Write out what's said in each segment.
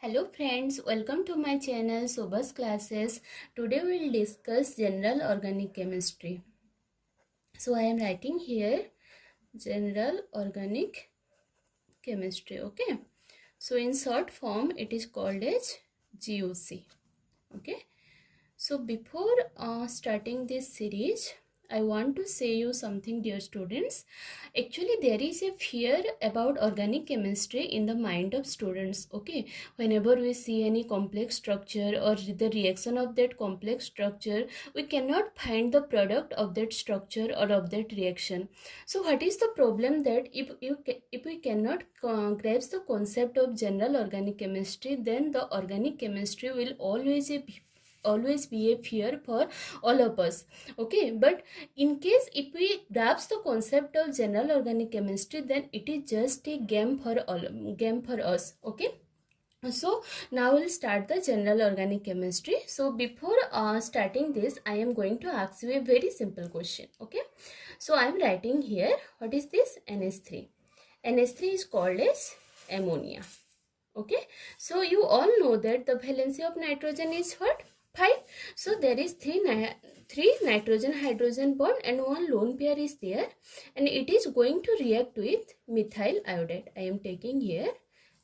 Hello friends, welcome to my channel Sobha's Classes. Today we will discuss general organic chemistry. So I am writing here general organic chemistry. Okay. So in short form it is called as GOC. Okay. So before starting this series, I want to say you something, dear students. Actually, there is a fear about organic chemistry in the mind of students. Okay, whenever we see any complex structure or the reaction of that complex structure, we cannot find the product of that structure or of that reaction. So, what is the problem that if we cannot grasp the concept of general organic chemistry, then the organic chemistry will always be a fear for all of us. Okay, but in case if we grasp the concept of general organic chemistry, then it is just a game for us. Okay, so now we'll start the general organic chemistry. So before starting this, I am going to ask you a very simple question. Okay, so I am writing here, what is this? NH3. NH3 is called as ammonia. Okay, so you all know that the valency of nitrogen is what? 5. So there is three nitrogen hydrogen bond and one lone pair is there, and it is going to react with methyl iodide. I am taking here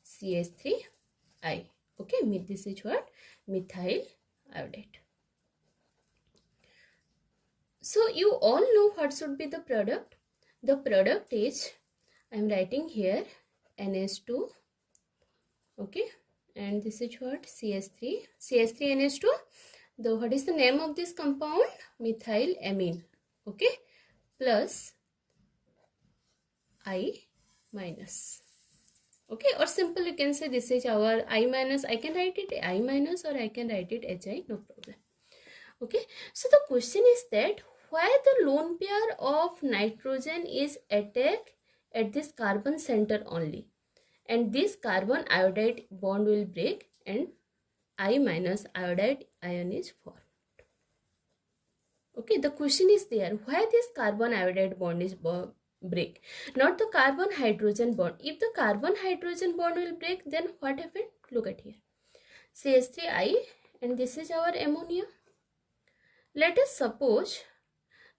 CH3I. Okay, this is what? Methyl iodide. So you all know what should be the product. The product is, I am writing here, NH2. Okay, and this is what? CH3NH2. What is the name of this compound? Methylamine. Okay, plus I minus. Okay, or simple you can say this is our I minus. I can write it I minus or I can write it HI, no problem. Okay, so the question is that why the lone pair of nitrogen is attacked at this carbon center only, and this carbon iodide bond will break and I minus iodide ion is formed. Okay, the question is there, why this carbon iodide bond is break, not the carbon hydrogen bond. If the carbon hydrogen bond will break, then what happened? Look at here, CH3I, and this is our ammonia. Let us suppose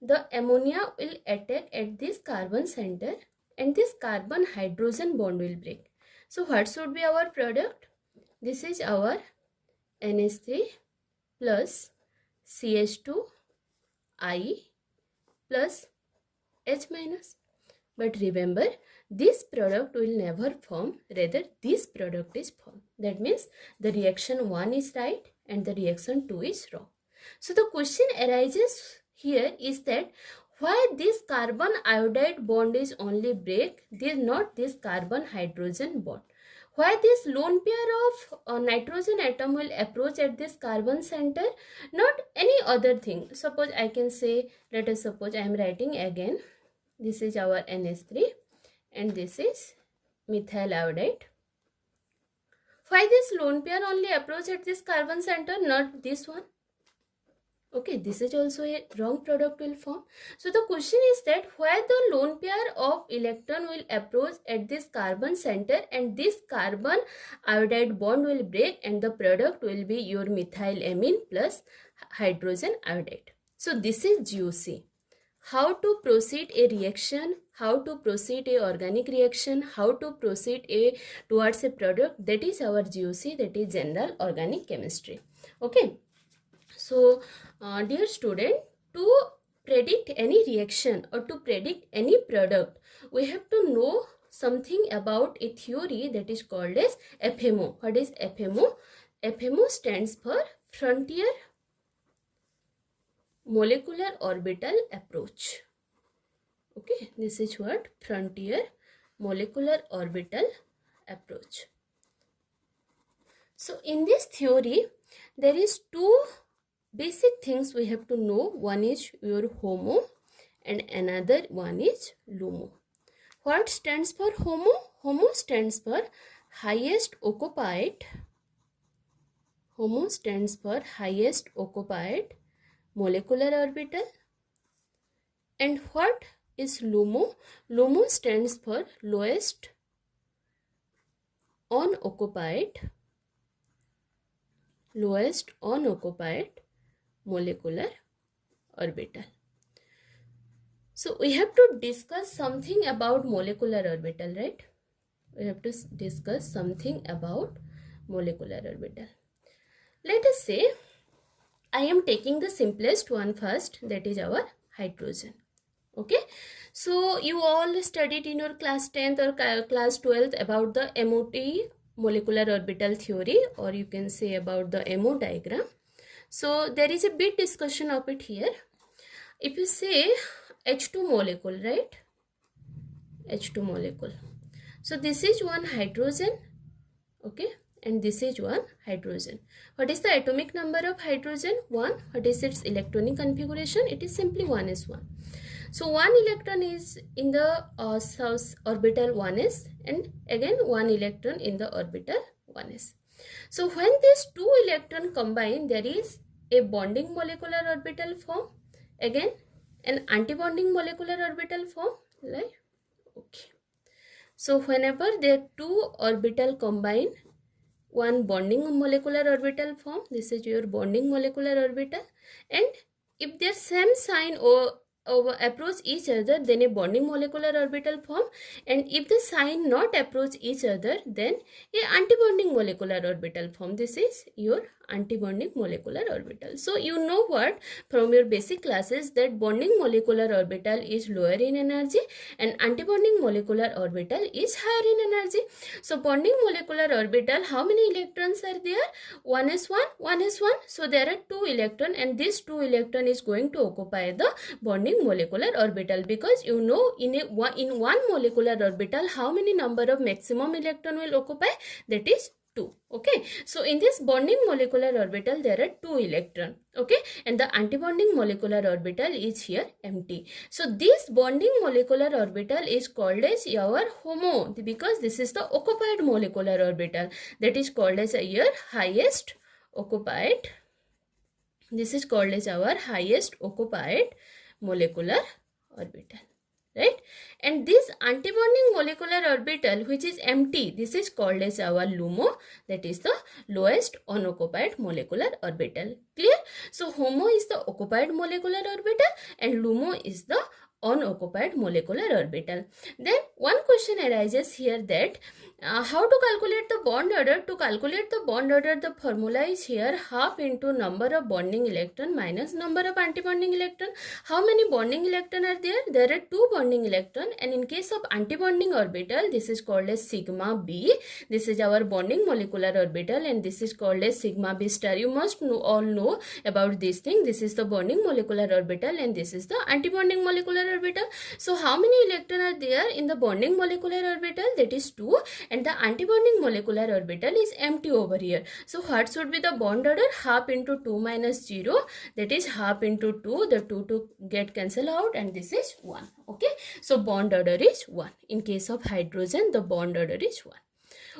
the ammonia will attack at this carbon center and this carbon hydrogen bond will break. So what should be our product? This is our NH3 plus CH2I plus H minus. But remember, this product will never form, rather this product is formed. That means the reaction 1 is right and the reaction 2 is wrong. So the question arises here is that why this carbon iodide bond is only break, not this carbon hydrogen bond. Why this lone pair of nitrogen atom will approach at this carbon center, not any other thing. Suppose I can say, let us suppose I am writing again, this is our NH3 and this is methyl iodide. Why this lone pair only approach at this carbon center, not this one? Okay, this is also a wrong product will form. So the question is that why the lone pair of electron will approach at this carbon center and this carbon iodide bond will break and the product will be your methylamine plus hydrogen iodide. So this is GOC. How to proceed a reaction, how to proceed a organic reaction, how to proceed towards a product, that is our GOC, that is general organic chemistry. Okay. So, dear student, to predict any reaction or to predict any product, we have to know something about a theory that is called as FMO. What is FMO? FMO stands for Frontier Molecular Orbital Approach. Okay, this is what? Frontier Molecular Orbital Approach. So, in this theory, there is two basic things we have to know. One is your HOMO and another one is LUMO. What stands for HOMO? HOMO stands for highest occupied. HOMO stands for highest occupied molecular orbital. And what is LUMO? LUMO stands for lowest unoccupied lowest unoccupied molecular orbital. So we have to discuss something about molecular orbital, right? We have to discuss something about molecular orbital. Let us say I am taking the simplest one first, that is our hydrogen. Okay, so you all studied in your class 10th or class 12th about the MOT, molecular orbital theory, or you can say about the MO diagram. So there is a bit discussion of it here. If you say H2 molecule, right? H2 molecule. So this is one hydrogen, okay, and this is one hydrogen. What is the atomic number of hydrogen? 1. What is its electronic configuration? It is simply 1s1. So 1 electron is in the orbital 1s, and again 1 electron in the orbital 1s. So when these two electrons combine, there is a bonding molecular orbital form, again an antibonding molecular orbital form, right? Okay. So whenever their two orbital combine, one bonding molecular orbital form, this is your bonding molecular orbital, and if their same sign or approach each other, then a bonding molecular orbital form, and if the sign not approach each other, then a antibonding molecular orbital form. This is your antibonding molecular orbital. So you know what from your basic classes, that bonding molecular orbital is lower in energy and antibonding molecular orbital is higher in energy. So bonding molecular orbital, how many electrons are there? 1s1, 1s1. So there are 2 electrons, and this 2 electron is going to occupy the bonding molecular orbital, because you know in one molecular orbital how many number of maximum electron will occupy? That is 2. Okay, so in this bonding molecular orbital there are 2 electrons, okay, and the antibonding molecular orbital is here empty. So this bonding molecular orbital is called as your HOMO, because this is the occupied molecular orbital, that is called as your highest occupied. This is called as our highest occupied molecular orbital, right? And this antibonding molecular orbital which is empty, this is called as our LUMO, that is the lowest unoccupied molecular orbital. Clear? So HOMO is the occupied molecular orbital and LUMO is the unoccupied molecular orbital. Then one question arises here, that how to calculate the bond order? To calculate the bond order, the formula is here, half into number of bonding electron minus number of antibonding electron. How many bonding electron are there? There are 2 bonding electron, and in case of antibonding orbital, this is called as sigma b. This is our bonding molecular orbital, and this is called as sigma b star. You must all know about this thing. This is the bonding molecular orbital and this is the antibonding molecular orbital. So how many electrons are there in the bonding molecular orbital? That is 2, and the antibonding molecular orbital is empty over here. So what should be the bond order? Half into 2 minus 0, that is half into 2, the 2 to get cancel out, and this is 1. Okay, so bond order is 1. In case of hydrogen, the bond order is 1.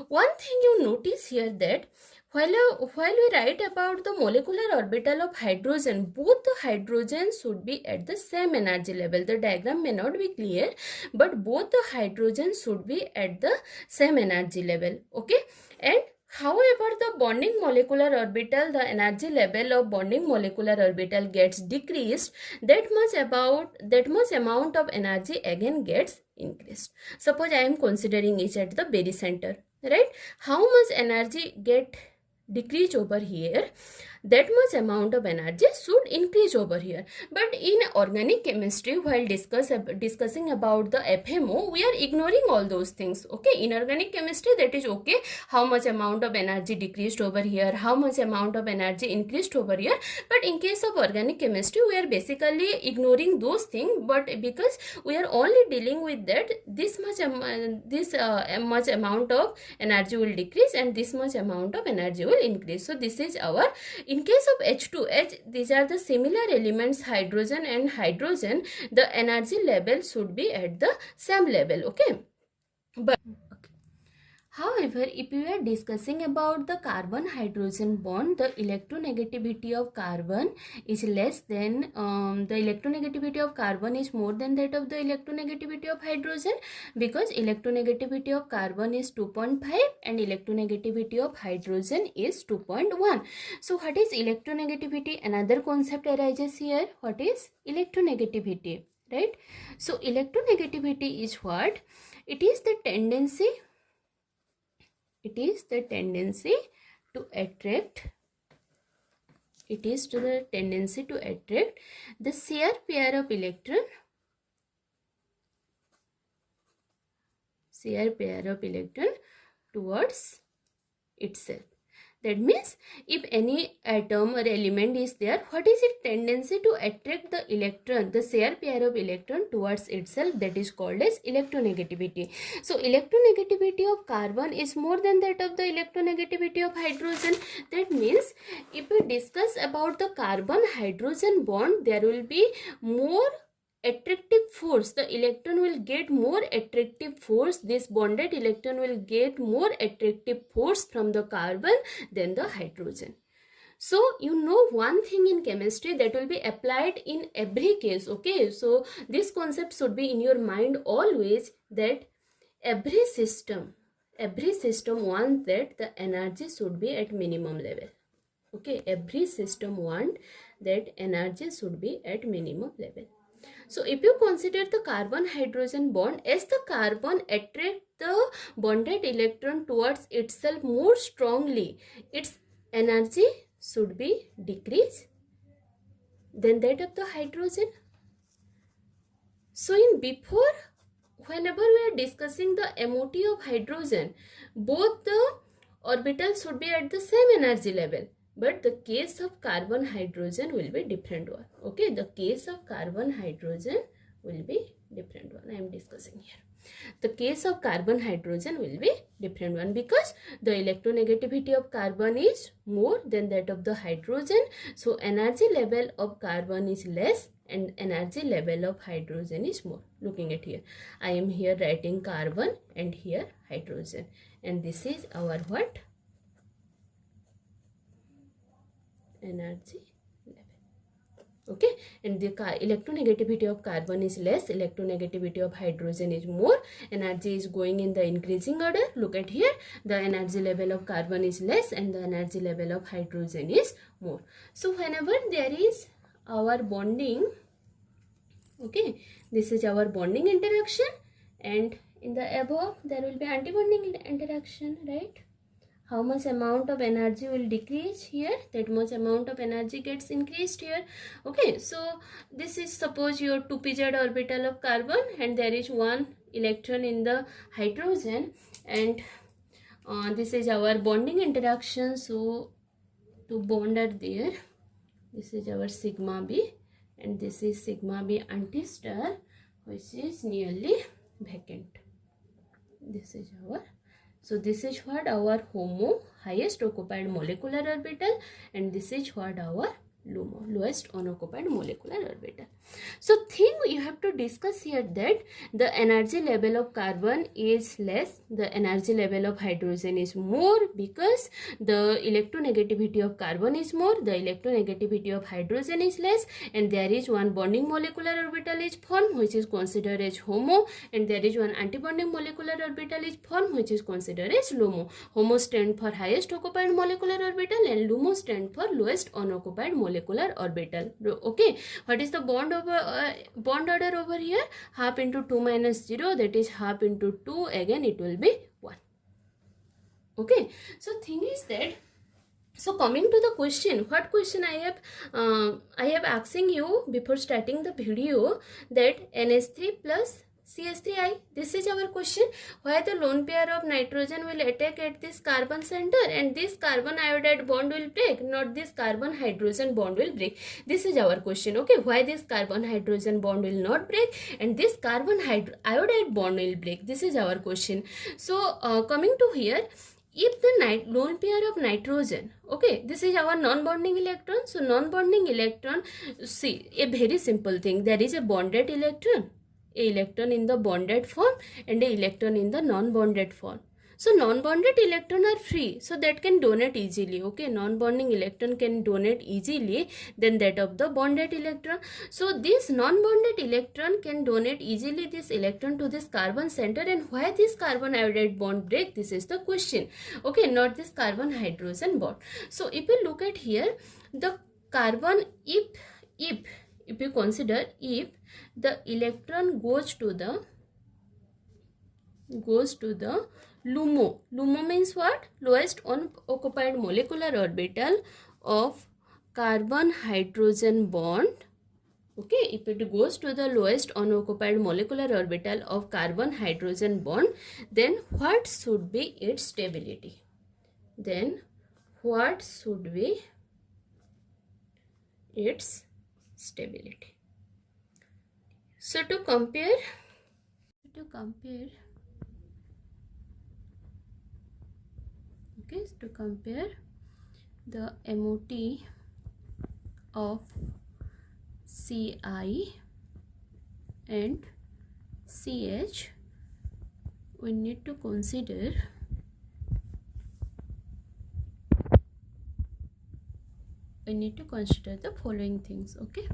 One thing you notice here, that while we write about the molecular orbital of hydrogen, both the hydrogens should be at the same energy level. The diagram may not be clear, but both the hydrogens should be at the same energy level. Okay, and however, the bonding molecular orbital, the energy level of bonding molecular orbital gets decreased, that much amount of energy again gets increased. Suppose I am considering it at the very center, right? How much energy get decrease over here? That much amount of energy should increase over here. But in organic chemistry, while discussing about the FMO, we are ignoring all those things. Okay, in organic chemistry, that is okay, how much amount of energy decreased over here, how much amount of energy increased over here. But in case of organic chemistry, we are basically ignoring those things, but because we are only dealing with that, this much amount of energy will decrease and this much amount of energy will increase. So this is our, in case of H2H, these are the similar elements, hydrogen and hydrogen, the energy level should be at the same level. Okay, but okay. However, if we are discussing about the carbon-hydrogen bond, the electronegativity of carbon is less than, the electronegativity of carbon is more than that of the electronegativity of hydrogen, because electronegativity of carbon is 2.5 and electronegativity of hydrogen is 2.1. So what is electronegativity? Another concept arises here. What is electronegativity? Right? So electronegativity is what? It is the tendency to attract, the shared pair of electron towards itself. That means if any atom or element is there, what is its tendency to attract the electron, the shared pair of electron towards itself? That is called as electronegativity. So electronegativity of carbon is more than that of the electronegativity of hydrogen. That means if we discuss about the carbon-hydrogen bond, there will be more attractive force. The electron will get more attractive force. This bonded electron will get more attractive force from the carbon than the hydrogen. So you know one thing in chemistry that will be applied in every case. Okay, so this concept should be in your mind always, that every system wants that the energy should be at minimum level. Okay, every system wants that energy should be at minimum level. So if you consider the carbon-hydrogen bond, as the carbon attracts the bonded electron towards itself more strongly, its energy should be decreased than that of the hydrogen. So whenever we are discussing the MOT of hydrogen, both the orbitals should be at the same energy level. But the case of carbon-hydrogen will be different one. Okay, the case of carbon-hydrogen will be different one. I am discussing here. The case of carbon-hydrogen will be different one, because the electronegativity of carbon is more than that of the hydrogen. So energy level of carbon is less and energy level of hydrogen is more. Looking at here, I am here writing carbon and here hydrogen, and this is our what? Energy level. Okay, and the electronegativity of carbon is less, electronegativity of hydrogen is more, energy is going in the increasing order. Look at here, the energy level of carbon is less and the energy level of hydrogen is more. So whenever there is our bonding, okay, this is our bonding interaction, and in the above there will be anti-bonding interaction, right? How much amount of energy will decrease here, that much amount of energy gets increased here. Okay, so this is, suppose your 2pz orbital of carbon and there is one electron in the hydrogen, and this is our bonding interaction. So two bonds are there. This is our sigma B and this is sigma B anti-star, which is nearly vacant. This is our, so this is what our HOMO, highest occupied molecular orbital, and this is what our LUMO, lowest unoccupied molecular orbital. So thing you have to discuss here, that the energy level of carbon is less, the energy level of hydrogen is more, because the electronegativity of carbon is more, the electronegativity of hydrogen is less, and there is one bonding molecular orbital is formed, which is considered as HOMO, and there is one antibonding molecular orbital is formed, which is considered as LUMO. HOMO stands for highest occupied molecular orbital and LUMO stands for lowest unoccupied molecular orbital. Okay, what is the bond order over here? Half into 2 minus 0, that is half into 2, again it will be 1. Okay, so thing is that, so coming to the question, what question I have asking you before starting the video, that NH3 plus CH3I, this is our question. Why the lone pair of nitrogen will attack at this carbon center and this carbon iodide bond will break, not this carbon hydrogen bond will break. This is our question. Okay, why this carbon hydrogen bond will not break and this carbon iodide bond will break. This is our question. So coming to here, if the lone pair of nitrogen, okay, this is our non-bonding electron. So non-bonding electron, see, a very simple thing, there is a bonded electron, a electron in the bonded form and a electron in the non-bonded form. So non-bonded electron are free, so that can donate easily. Okay, non-bonding electron can donate easily than that of the bonded electron. So this non-bonded electron can donate easily this electron to this carbon center. And why this carbon iodide bond break? This is the question. Okay, not this carbon hydrogen bond. So if you look at here, the carbon, if you consider, if the electron goes to the LUMO. LUMO means what? Lowest unoccupied molecular orbital of carbon hydrogen bond. Okay, if it goes to the lowest unoccupied molecular orbital of carbon hydrogen bond, then what should be its stability? Then what should be its stability? So to compare the MOT of Ci and CH, we need to consider the following things. Okay,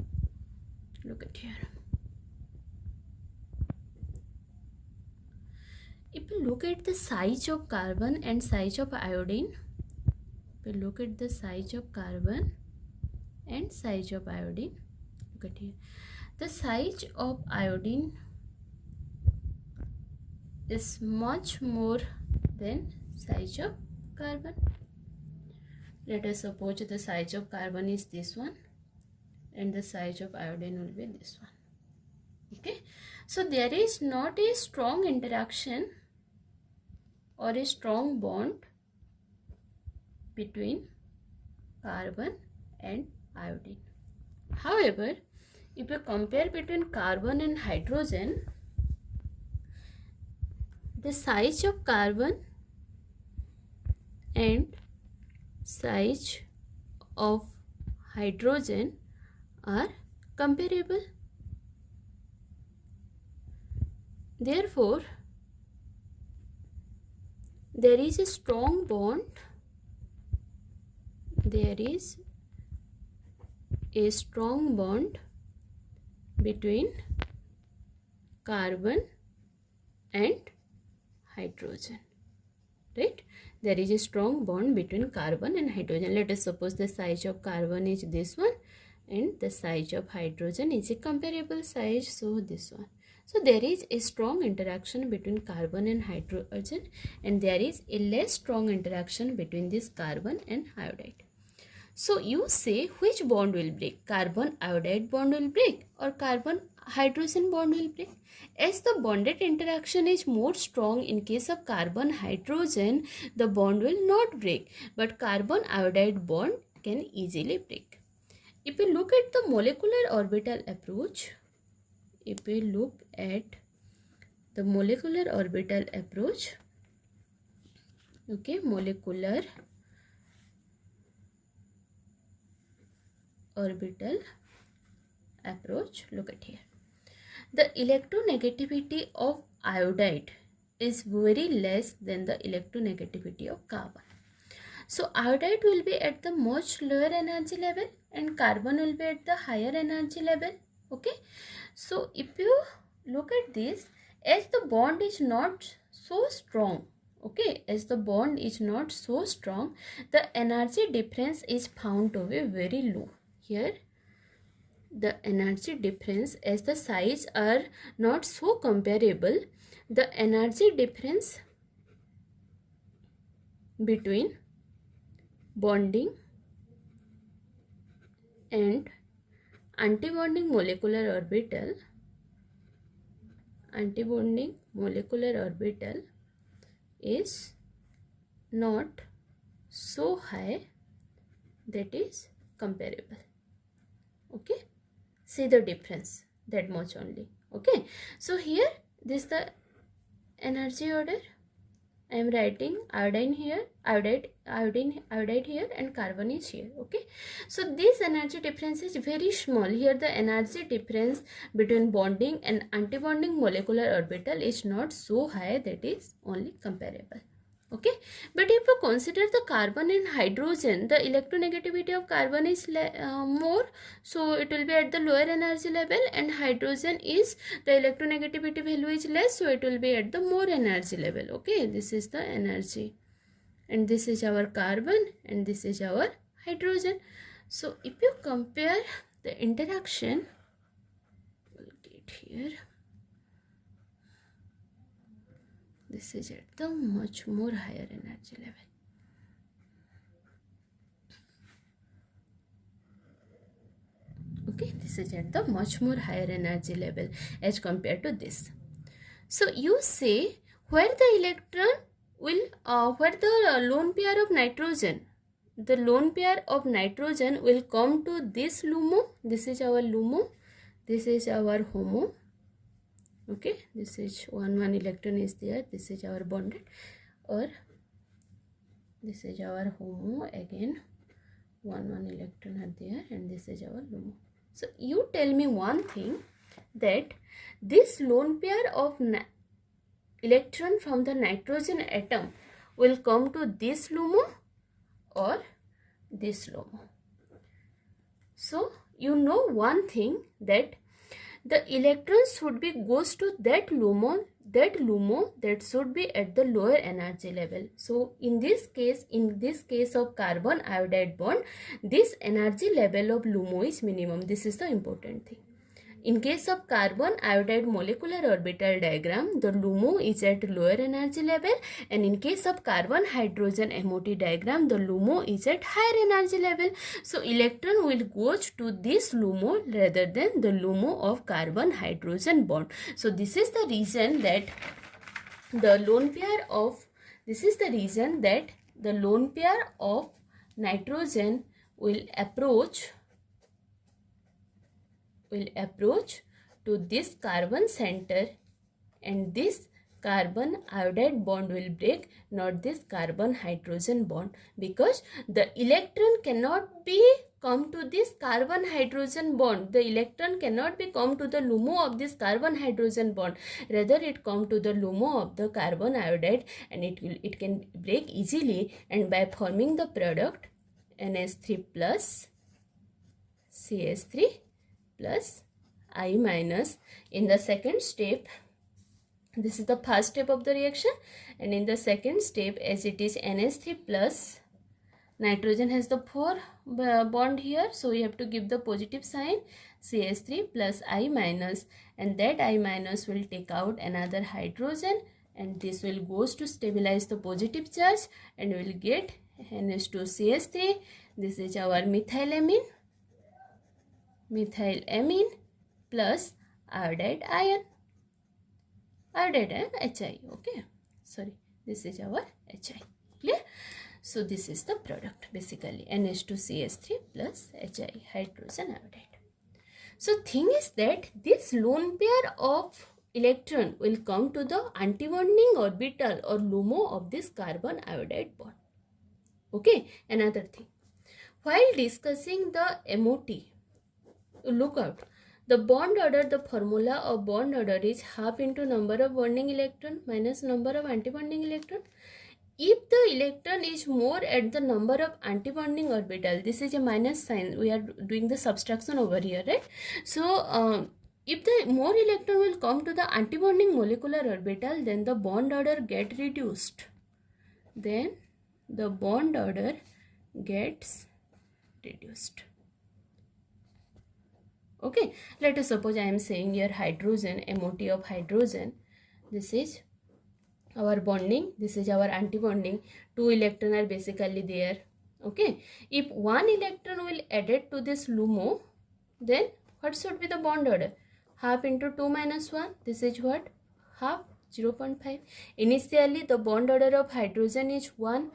look at here. If you look at the size of carbon and size of iodine, look at the size of carbon and size of iodine. Look at here. The size of iodine is much more than size of carbon. Let us suppose the size of carbon is this one and the size of iodine will be this one. Okay, so there is not a strong interaction or a strong bond between carbon and iodine. However, if you compare between carbon and hydrogen, the size of carbon and size of hydrogen are comparable. Therefore, there is a strong bond. There is a strong bond between carbon and hydrogen, right? There is a strong bond between carbon and hydrogen. Let us suppose the size of carbon is this one and the size of hydrogen is a comparable size, so this one. So there is a strong interaction between carbon and hydrogen, and there is a less strong interaction between this carbon and iodide. So you say which bond will break? Carbon iodide bond will break or carbon hydrogen bond will break? As the bonded interaction is more strong in case of carbon hydrogen, the bond will not break, but carbon iodide bond can easily break. If you look at the molecular orbital approach, okay, molecular orbital approach, look at here. The electronegativity of iodide is very less than the electronegativity of carbon. So iodide will be at the much lower energy level and carbon will be at the higher energy level. Okay, so if you look at this, as the bond is not so strong, okay, as the bond is not so strong, the energy difference is found to be very low. Here the energy difference, as the size are not so comparable, the energy difference between bonding and antibonding molecular orbital is not so high that is comparable. Okay, see the difference, that much only. Okay, so here this is the energy order. I am writing iodine here, iodide here, and carbon is here. Okay, so this energy difference is very small. Here the energy difference between bonding and antibonding molecular orbital is not so high that is only comparable. Okay, but if you consider the carbon and hydrogen, the electronegativity of carbon is more, so it will be at the lower energy level, and hydrogen is the electronegativity value is less, so it will be at the more energy level. Okay, this is the energy, and this is our carbon and this is our hydrogen. So if you compare the interaction, we'll get here, this is at the much more higher energy level. Okay, this is at the much more higher energy level as compared to this. So you say where the electron will, where the lone pair of nitrogen, the lone pair of nitrogen will come to this LUMO. This is our LUMO, this is our HOMO. Okay, this is one electron is there, this is our bonded, or this is our HOMO, again one electron are there, and this is our LUMO. So you tell me one thing, that this lone pair of electron from the nitrogen atom will come to this LUMO or this LUMO. So you know one thing, that the electrons should be goes to that LUMO that should be at the lower energy level. So in this case of carbon iodide bond, this energy level of LUMO is minimum. This is the important thing. In case of carbon iodide molecular orbital diagram, the LUMO is at lower energy level, and in case of carbon hydrogen MOT diagram, the LUMO is at higher energy level. So electron will go to this LUMO rather than the LUMO of carbon hydrogen bond. So this is the reason that the lone pair of nitrogen will approach to this carbon center, and this carbon iodide bond will break, not this carbon hydrogen bond, because the electron cannot be come to this carbon hydrogen bond. The electron cannot be come to the LUMO of this carbon hydrogen bond, rather it come to the LUMO of the carbon iodide, and it can break easily, and by forming the product NH3 plus CH3 plus I minus. In the second step, this is the first step of the reaction, and in the second step, as it is NH3 plus, nitrogen has the 4 bond here, so we have to give the positive sign, CH3 plus I minus, and that I minus will take out another hydrogen, and this will goes to stabilize the positive charge, and we will get NH2CH3. This is our methylamine plus iodide ion, HI. Okay, sorry, this is our HI. Clear? So this is the product, basically NH2CH3 plus HI, hydrogen iodide. So thing is that this lone pair of electron will come to the antibonding orbital or LUMO of this carbon iodide bond. Okay, another thing, while discussing the MOT, look out, the bond order, the formula of bond order is half into number of bonding electron minus number of antibonding electron. If the electron is more at the number of antibonding orbital, this is a minus sign, we are doing the subtraction over here, right? So if the more electron will come to the antibonding molecular orbital, then the bond order get reduced. Then the bond order gets reduced. Okay, let us suppose I am saying here hydrogen, MOT of hydrogen. This is our bonding, this is our antibonding. 2 electrons are basically there. Okay, if 1 electron will added to this LUMO, then what should be the bond order? Half into 2 minus 1. This is what? Half, 0.5. Initially, the bond order of hydrogen is 1.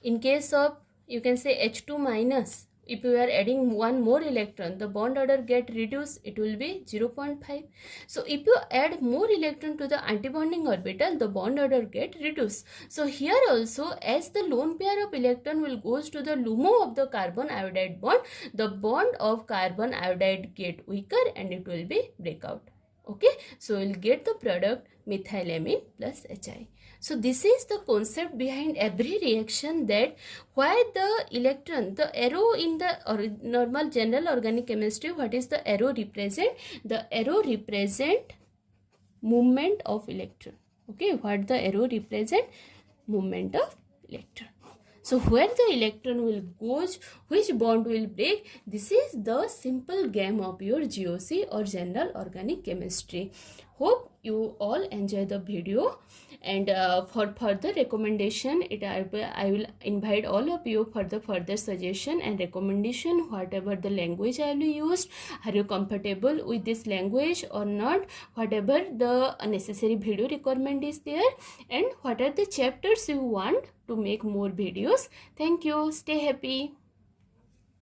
In case of, you can say H2 minus, if you are adding 1 more electron, the bond order get reduced, it will be 0.5. So if you add more electron to the antibonding orbital, the bond order get reduced. So here also, as the lone pair of electron will goes to the LUMO of the carbon iodide bond, the bond of carbon iodide get weaker and it will be breakout. Okay, so we'll get the product methylamine plus HI. So this is the concept behind every reaction, that why the electron, the arrow in the normal general organic chemistry, what is the arrow represent? The arrow represent movement of electron. Okay, what the arrow represent? Movement of electron. So where the electron will goes, which bond will break, this is the simple game of your GOC or general organic chemistry. Hope you all enjoy the video, and for further recommendation, I will invite all of you for the further suggestion and recommendation. Whatever the language I will use, are you comfortable with this language or not? Whatever the necessary video requirement is there, and what are the chapters you want to make more videos. Thank you. Stay happy.